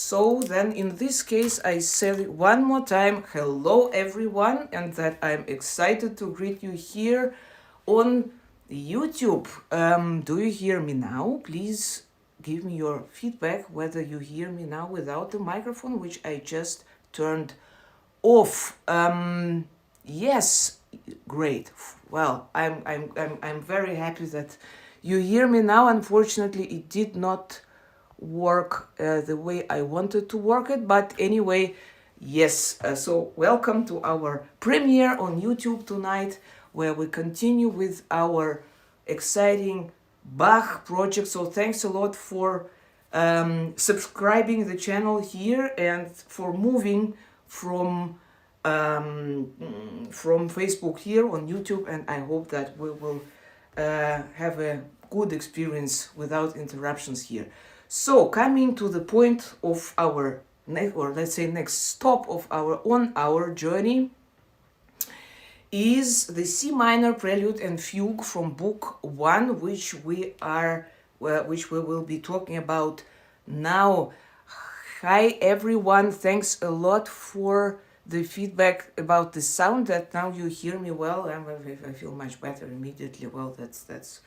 So then in this case, I said it one more time, hello everyone, and that I'm excited to greet you here on YouTube. Do you hear me now? Please give me your feedback whether you hear me now without the microphone, which I just turned off. Yes, great. Well, I'm very happy that you hear me now. Unfortunately, it did not work the way I wanted to work it, but anyway, yes. So welcome to our premiere on YouTube tonight, where we continue with our exciting Bach project. So thanks a lot for subscribing the channel here and for moving from Facebook here on YouTube, and I hope that we will have a good experience without interruptions here. So coming to the point of our next, or let's say next stop of our journey, is the C minor Prelude and Fugue from Book I, which we will be talking about now. Hi everyone, thanks a lot for the feedback about the sound, that now you hear me well. I feel much better immediately. Well, that's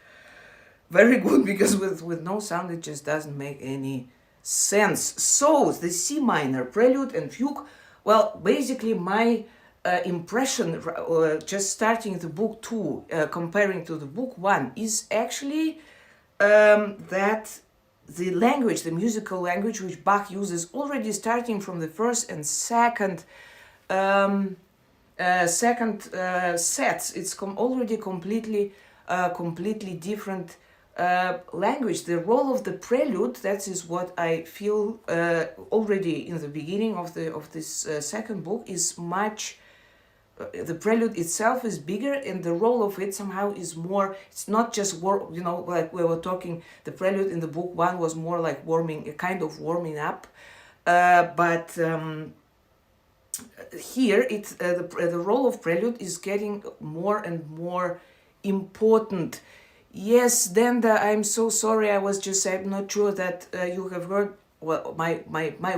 very good, because with no sound it just doesn't make any sense. So the C minor Prelude and Fugue, well, basically my impression just starting the book 2 comparing to the book 1 is actually that the language, the musical language which Bach uses, already starting from the first and second sets, it's already completely different language. The role of the prelude, that is what I feel already in the beginning of this second book, is much. The prelude itself is bigger, and the role of it somehow is more. It's not just like we were talking. The prelude in the book 1 was more like warming up, but here it's the role of prelude is getting more and more important. Yes, Denda, I'm so sorry. I was just I'm not sure that you have heard. Well, my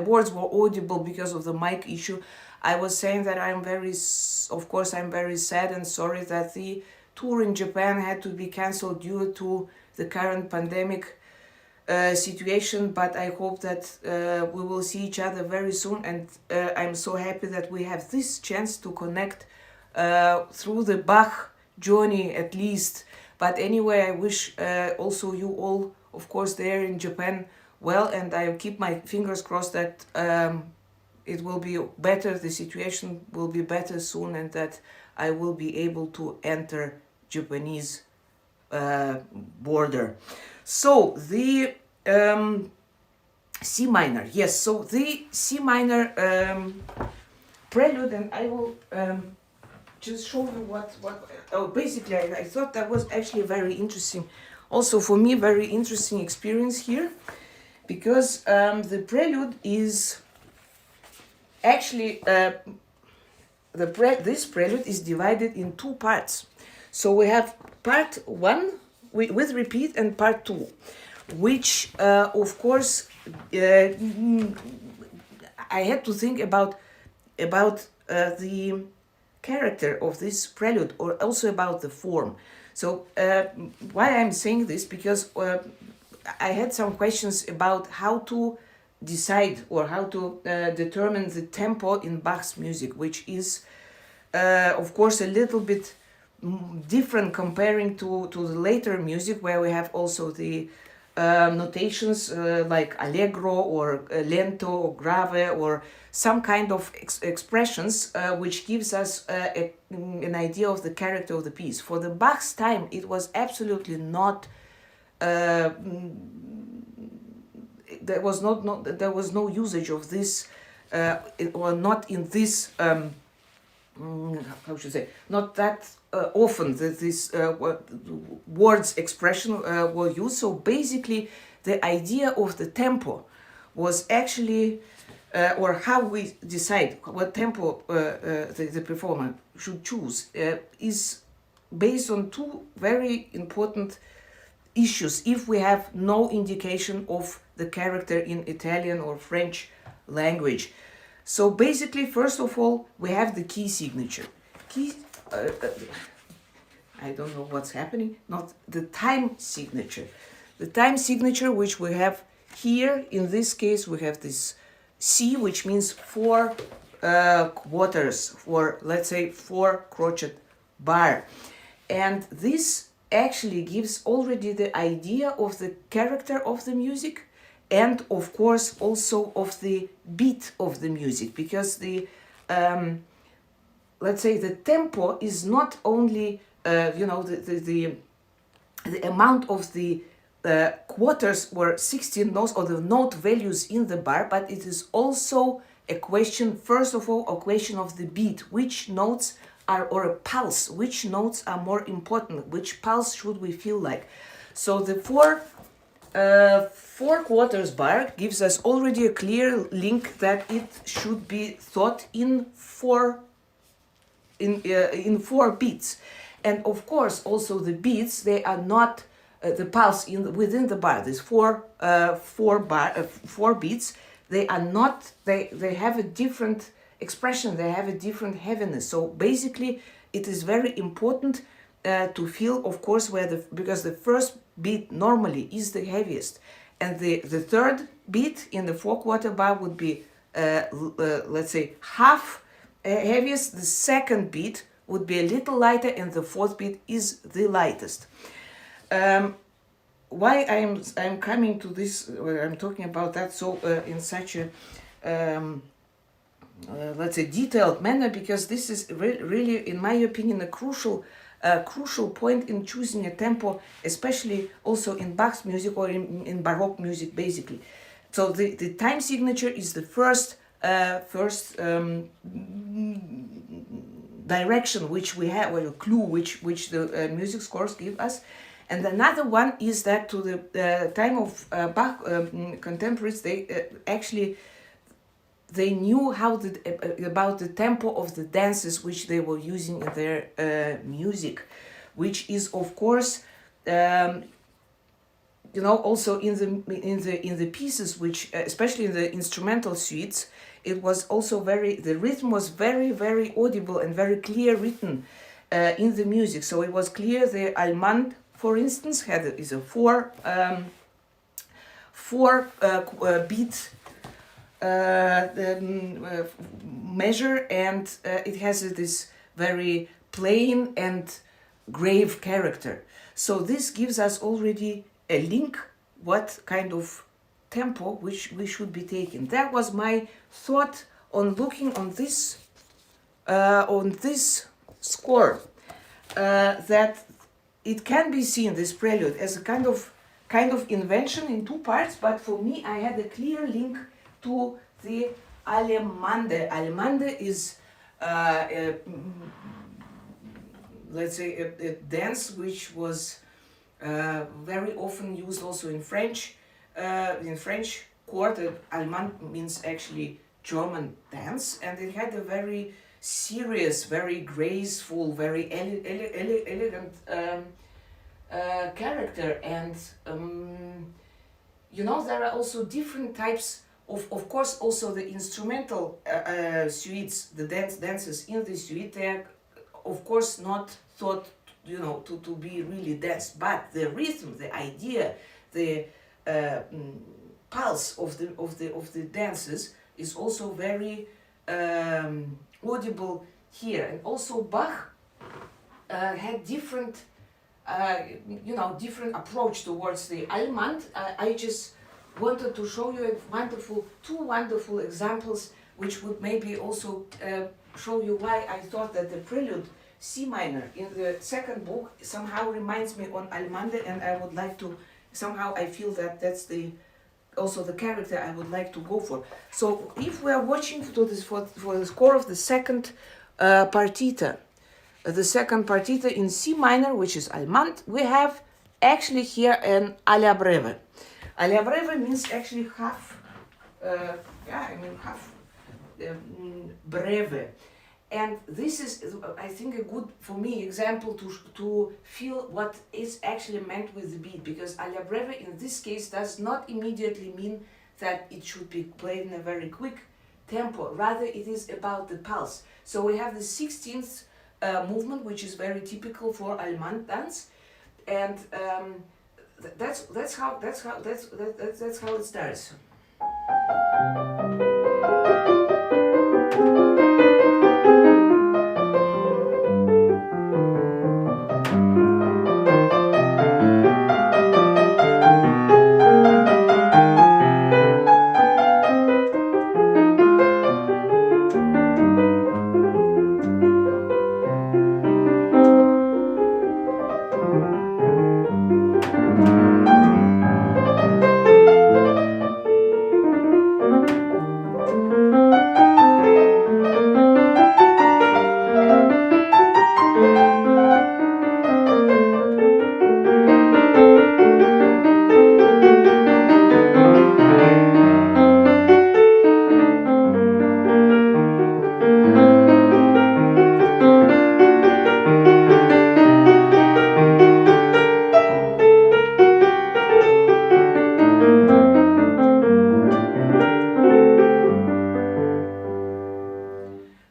words were audible because of the mic issue. I was saying that I'm very sad and sorry that the tour in Japan had to be cancelled due to the current pandemic situation, but I hope that we will see each other very soon, and I'm so happy that we have this chance to connect through the Bach journey at least. But anyway, I wish also you all, of course, there in Japan well, and I keep my fingers crossed that it will be better, the situation will be better soon, and that I will be able to enter Japanese border. So the C minor, yes, so the C minor prelude, and I will just show you basically I thought that was actually very interesting, also for me, very interesting experience here, because the prelude is actually this prelude is divided in 2 parts. So we have part 1 with repeat and part 2, which of course I had to think about the character of this prelude, or also about the form. So why I'm saying this, because I had some questions about how to decide or how to determine the tempo in Bach's music, which is of course a little bit different comparing to the later music, where we have also the notations like allegro or lento or grave, or some kind of expressions which gives us an idea of the character of the piece. For the Bach's time, it was absolutely not there was no usage of this, or not in this how should I say, not that often that this words expression were used. So basically the idea of the tempo was actually or how we decide what tempo the performer should choose is based on 2 very important issues. If we have no indication of the character in Italian or French language. So basically, first of all, we have the key signature. I don't know what's happening, not the time signature. The time signature, which we have here, in this case, we have this C, which means 4 quarters, for, let's say, 4 crotchet bar. And this actually gives already the idea of the character of the music, and of course also of the beat of the music, because the let's say the tempo is not only the amount of the quarters or 16 notes or the note values in the bar, but it is also a question, first of all, a question of the beat, which notes are, or a pulse, which notes are more important, which pulse should we feel like. So the 4 quarters bar gives us already a clear link that it should be thought in 4 beats. And of course also the beats, they are not the pulse within the bar. These 4 beats, they are not, they have a different expression, they have a different heaviness. So basically it is very important to feel, of course, because the first beat normally is the heaviest, and the third beat in the 4 quarter bar would be let's say half heaviest. The second beat would be a little lighter, and the fourth beat is the lightest. Why I'm coming to this, I'm talking about that so in such a let's say detailed manner, because this is really, in my opinion, a crucial point in choosing a tempo, especially also in Bach's music or in Baroque music, basically. So the time signature is the first direction which we have, or a clue which the music scores give us. And another one is that to the time of Bach contemporaries, they actually they knew about the tempo of the dances which they were using in their music, which is of course also in the pieces, which especially in the instrumental suites, it was also the rhythm was very audible and very clear written in the music. So it was clear. The Alemande, for instance, is a 4 beat measure, and it has this very plain and grave character. So this gives us already a link what kind of tempo which we should be taking. That was my thought on looking on this score, that it can be seen, this prelude, as a kind of invention in 2 parts, but for me I had a clear link to the Alemande. Alemande is let's say a dance which was very often used also in French court. Alemande means actually German dance, and it had a very serious, very graceful, very elegant character. And there are also different types of course also the instrumental suites, the dances in the suite, they are of course not thought to be really dance, but the rhythm, the idea, the pulse of the dances is also very audible here. And also Bach had different different approach towards the Alemande. I just wanted to show you two wonderful examples which would maybe also show you why I thought that the Prelude C minor in the second book somehow reminds me on Alemande, and I would like to, somehow I feel that that's also the character I would like to go for. So if we are watching for the score of the second partita, in C minor, which is Alemande, we have actually here an alla breve. Alla breve means actually half, half breve. And this is, I think, a good, for me, example to feel what is actually meant with the beat, because alla breve in this case does not immediately mean that it should be played in a very quick tempo. Rather, it is about the pulse. So we have the 16th movement, which is very typical for Alemande dance, and that's how it starts.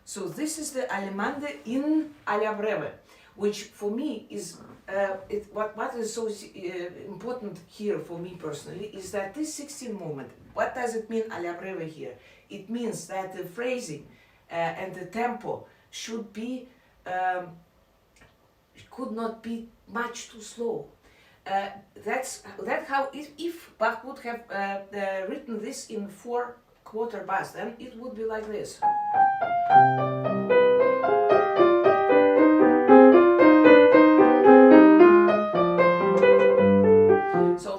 So this is the Alemande in alla breve, which for me is what is so important here for me personally is that this 16 movement. What does it mean alla breve here? It means that the phrasing and the tempo should be could not be much too slow. That's how if Bach would have written this in 4/4 bars, then it would be like this. So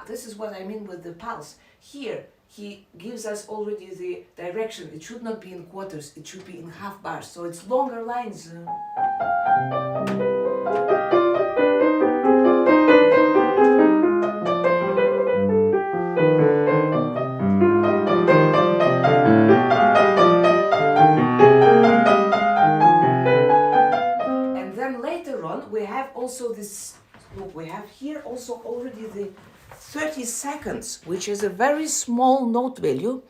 this is what I mean with the pulse. Here he gives us already the direction. It should not be in quarters, it should be in half bars. So it's longer lines. And then later on we have also this, look, we have here also already the 30 seconds, which is a very small note value,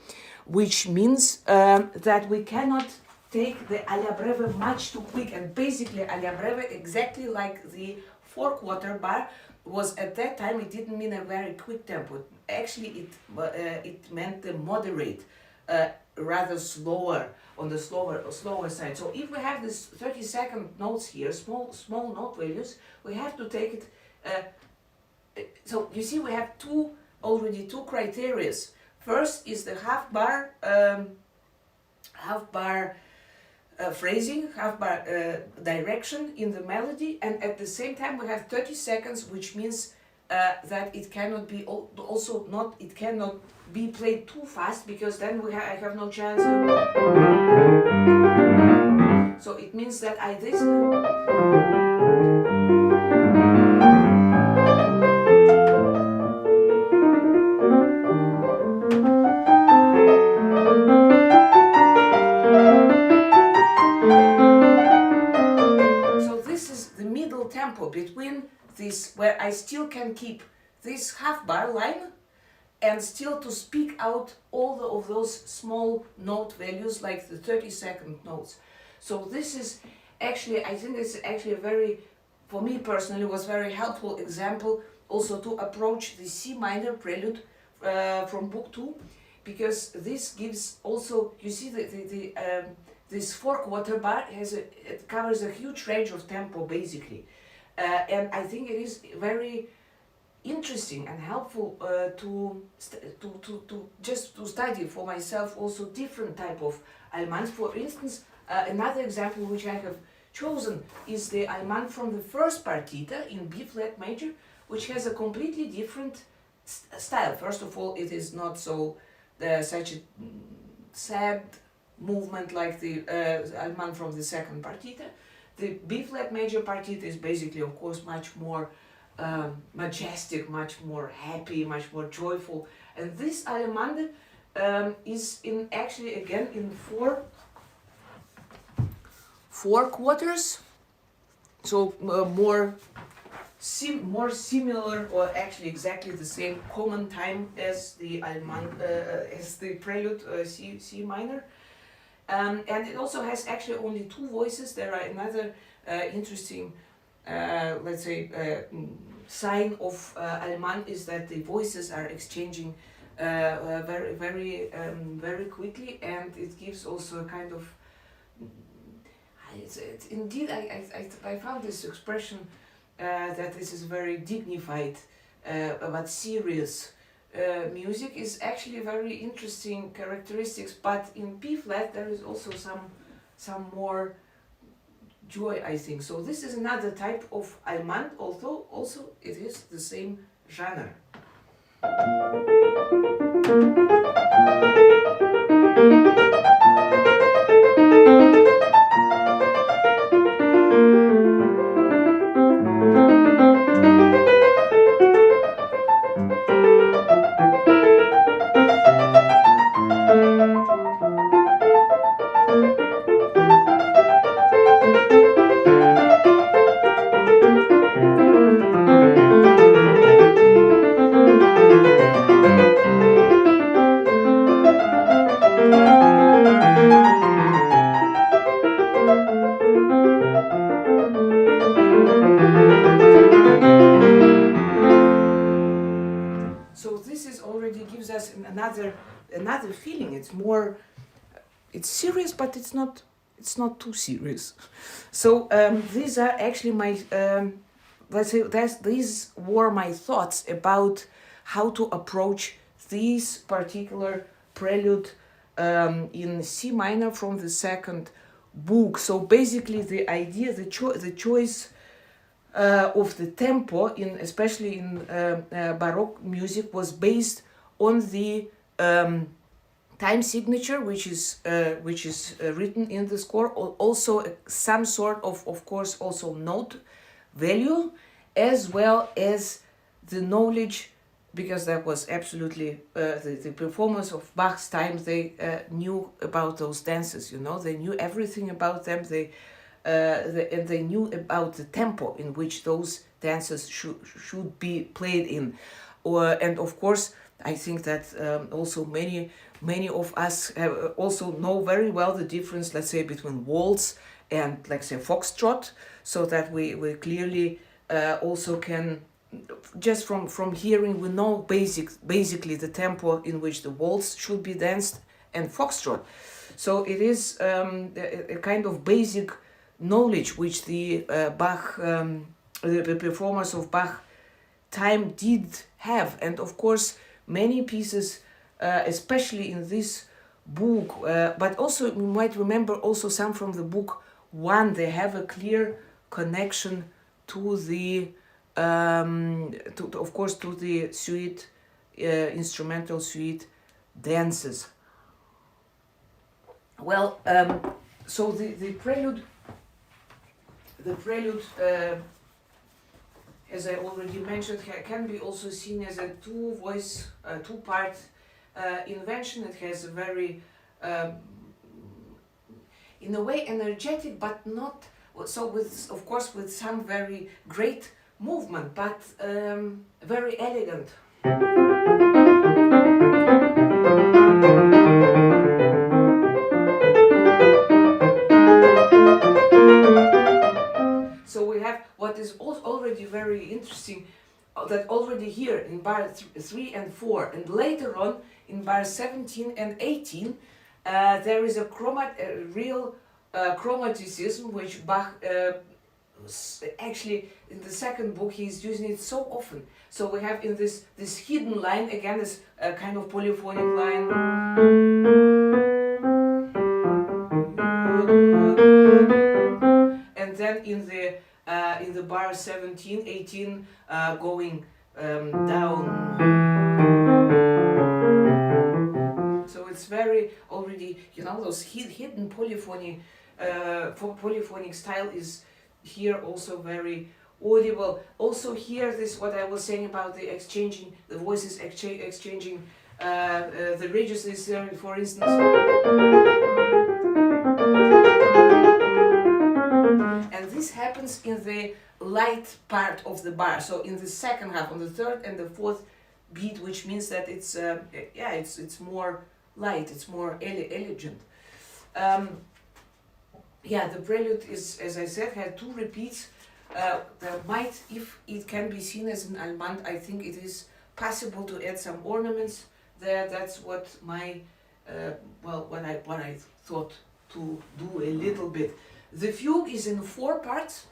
which means that we cannot take the alla breve much too quick. And basically alla breve, exactly like the 4/4 bar, was at that time, it didn't mean a very quick tempo. Actually it meant the moderate, rather slower, on the slower side. So if we have this 30-second notes here, small note values, we have to take it. So you see, we have already two criteria. First is the half bar phrasing, half bar direction in the melody, and at the same time we have 30 seconds, which means that it cannot be it cannot be played too fast, because then I have no chance. So it means that tempo between this, where I still can keep this half bar line and still to speak out all of those small note values, like the 30-second notes. So this is actually, I think this is actually a very, for me personally, was very helpful example also to approach the C minor prelude from Book II, because this gives also, you see, this 4/4 bar it covers a huge range of tempo basically, and I think it is very interesting and helpful to study for myself also different type of Alemande. For instance, another example which I have chosen is the Alemande from the first partita in B flat major, which has a completely different style. First of all, it is not so such a sad movement like the Alemande from the second partita. The B flat major partita is basically, of course, much more majestic, much more happy, much more joyful. And this Alemande is in actually again in four quarters, so more more similar, or actually exactly the same common time as the Alemande, as the Prelude C minor. And it also has actually only two voices. There are another interesting, let's say, sign of Alemande is that the voices are exchanging very quickly, and it gives also a kind of. Indeed, I found this expression that this is very dignified but serious. Music is actually very interesting characteristics, but in P flat there is also some more joy, I think. So this is another type of Alemande, although also it is the same genre. So this is already gives us another feeling. It's serious, but it's not too serious. So these are actually my let's say these were my thoughts about how to approach this particular prelude in C minor from the second book. So basically, the idea, the choice of the tempo, especially in Baroque music, was based on the time signature, which is written in the score. Also, some sort of course, also note value, as well as the knowledge, because that was absolutely the performers of Bach's time. They knew about those dances. They knew everything about them. And they knew about the tempo in which those dances should be played in, and of course I think that also many of us also know very well the difference, let's say, between waltz and, let's say, foxtrot, so that we clearly also can, just from hearing, we know basically the tempo in which the waltz should be danced and foxtrot. So it is a kind of basic knowledge which the Bach, the performers of Bach time did have. And of course many pieces, especially in this book, but also you might remember also some from the book 1, they have a clear connection to the of course to the suite, instrumental suite dances. Well, so the prelude, as I already mentioned, can be also seen as a two-part invention. It has a very, in a way, energetic, but not so, with, of course, with some very great movement, but very elegant. So we have what is already very interesting, that already here in bar 3 and 4, and later on in bar 17 and 18, there is a real chromaticism, which Bach actually in the second book he's using it so often. So we have in this hidden line, again, this kind of polyphonic line. And then in the bar 17, 18, going down. So it's very already, those hidden polyphonic style is here also very audible. Also here, this what I was saying about the exchanging, the voices exchanging the registers, for instance. And this happens in in the light part of the bar. So in the second half, on the third and the fourth beat, which means that it's it's more light, it's more elegant. The prelude is, as I said, had 2 repeats. There might, if it can be seen as an Alemande, I think it is possible to add some ornaments there. That's what my what I thought to do a little bit. The fugue is in 4 parts.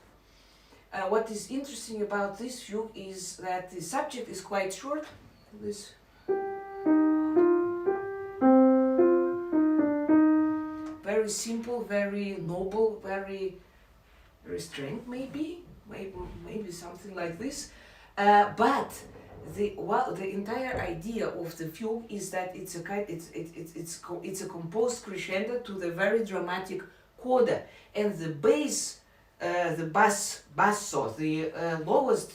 What is interesting about this fugue is that the subject is quite short. This very simple, very noble, very restrained, maybe something like this. But the entire idea of the fugue is that it's a composed crescendo to the very dramatic coda, and the bass, the basso, the lowest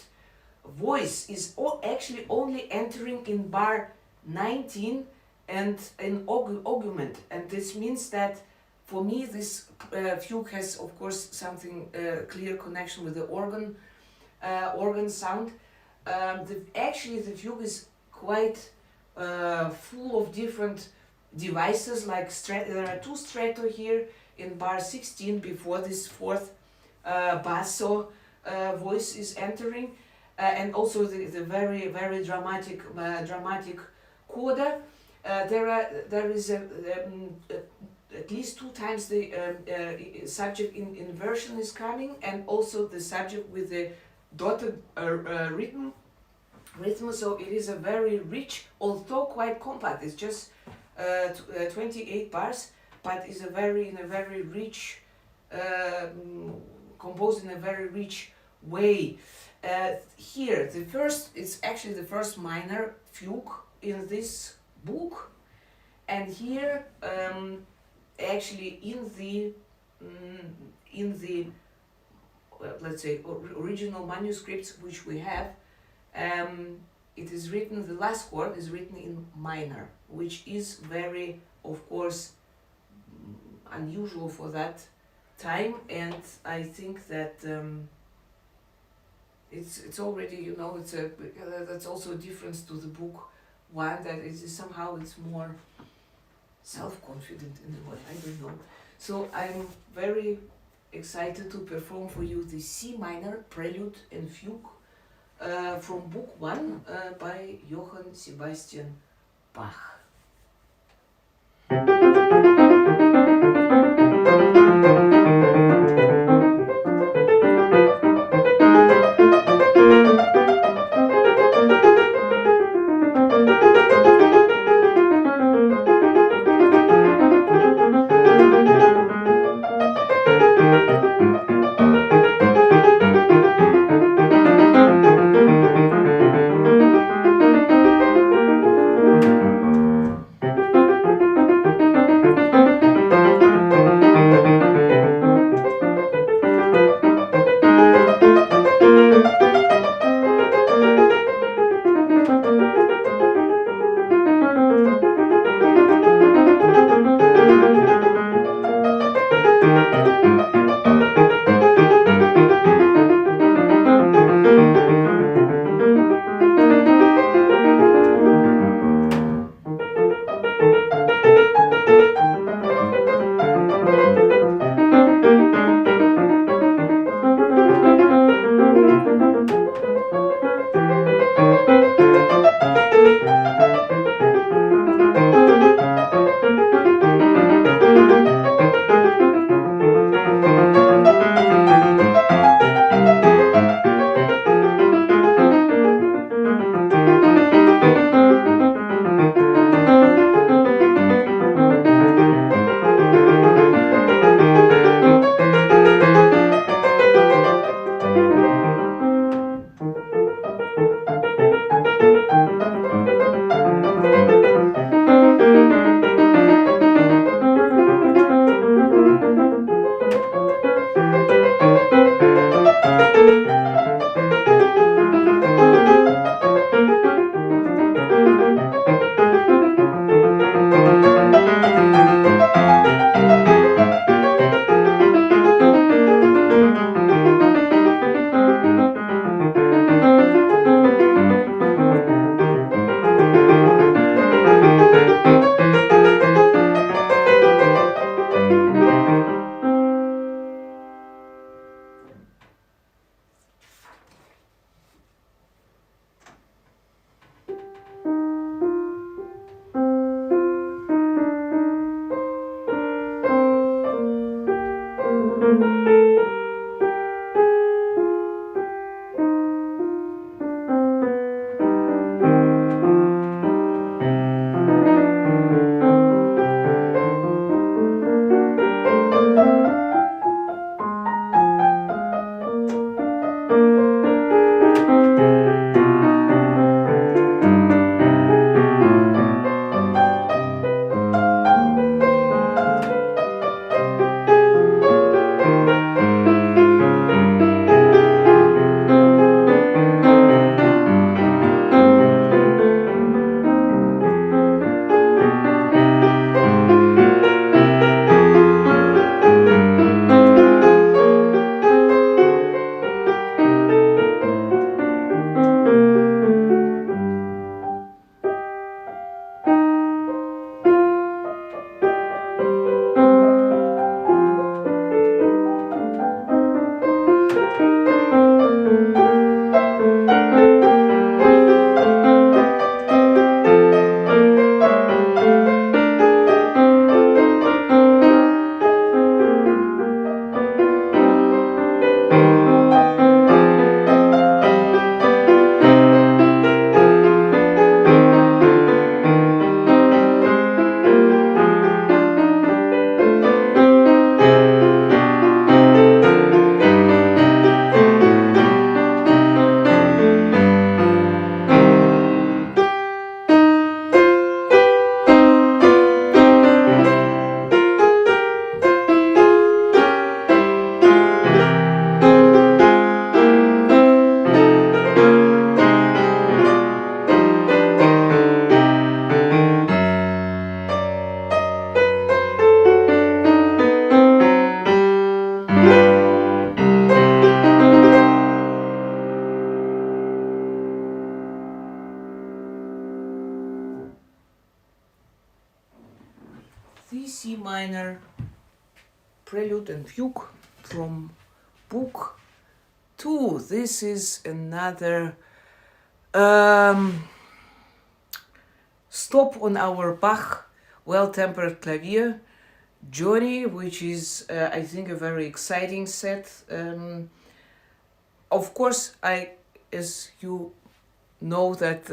voice is actually only entering in bar 19 and an augment, and this means that for me this fugue has, of course, something clear connection with the organ sound. The fugue is quite full of different devices, like there are 2 stretto here in bar 16 before this 4th basso voice is entering, and also the very dramatic coda. There is at least 2 times the subject in inversion is coming, and also the subject with the dotted rhythm. So it is a very rich, although quite compact. It's just 28 bars, but is in a very rich, composed in a very rich way. Here, it's actually the first minor fugue in this book, and here, actually in the let's say original manuscripts which we have, it is written, the last chord is written in minor, which is very, of course, unusual for that time, and I think that it's already, that's also a difference to the book 1, that it is somehow it's more self-confident in a way, I don't know. So I'm very excited to perform for you the C minor Prelude and Fugue from book 1 by Johann Sebastian Bach. the C minor Prelude and Fugue from Book II. This is another stop on our Bach Well-Tempered Clavier journey, which is, I think, a very exciting set. Of course, as you know, that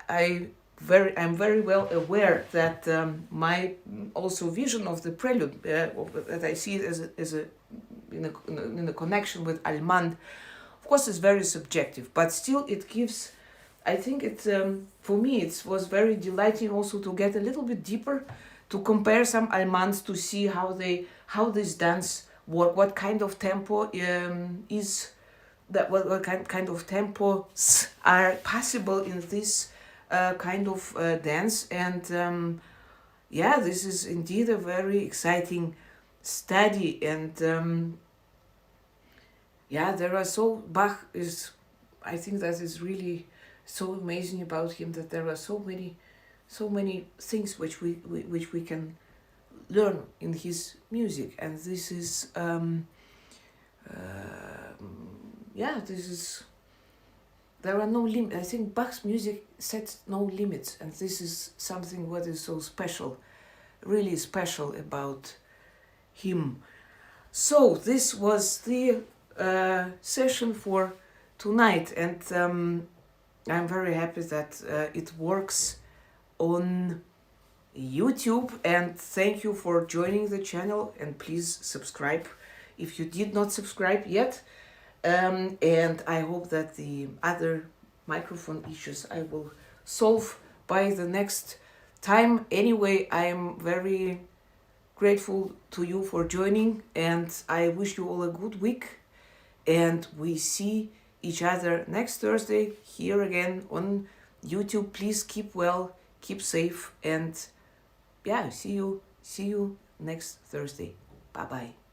I'm very well aware that my also vision of the prelude, that I see it in a connection with Alemande, of course, is very subjective, but still it gives. I think it for me it was very delighting also to get a little bit deeper, to compare some Alemandes, to see how this dance work, what kind of tempo is that, what kind of tempos are possible in this kind of dance. And yeah, this is indeed a very exciting study. And yeah, there are Bach is, I think that is really so amazing about him, that there are so many things which we can learn in his music. And this is there are no limits. I think Bach's music sets no limits, and this is something what is so special, really special about him. So this was the session for tonight, and I'm very happy that it works on YouTube, and thank you for joining the channel, and please subscribe if you did not subscribe yet. And I hope that the other microphone issues I will solve by the next time. Anyway, I am very grateful to you for joining, and I wish you all a good week, and we see each other next Thursday here again on YouTube. Please keep well, keep safe, and yeah, see you next Thursday. Bye bye.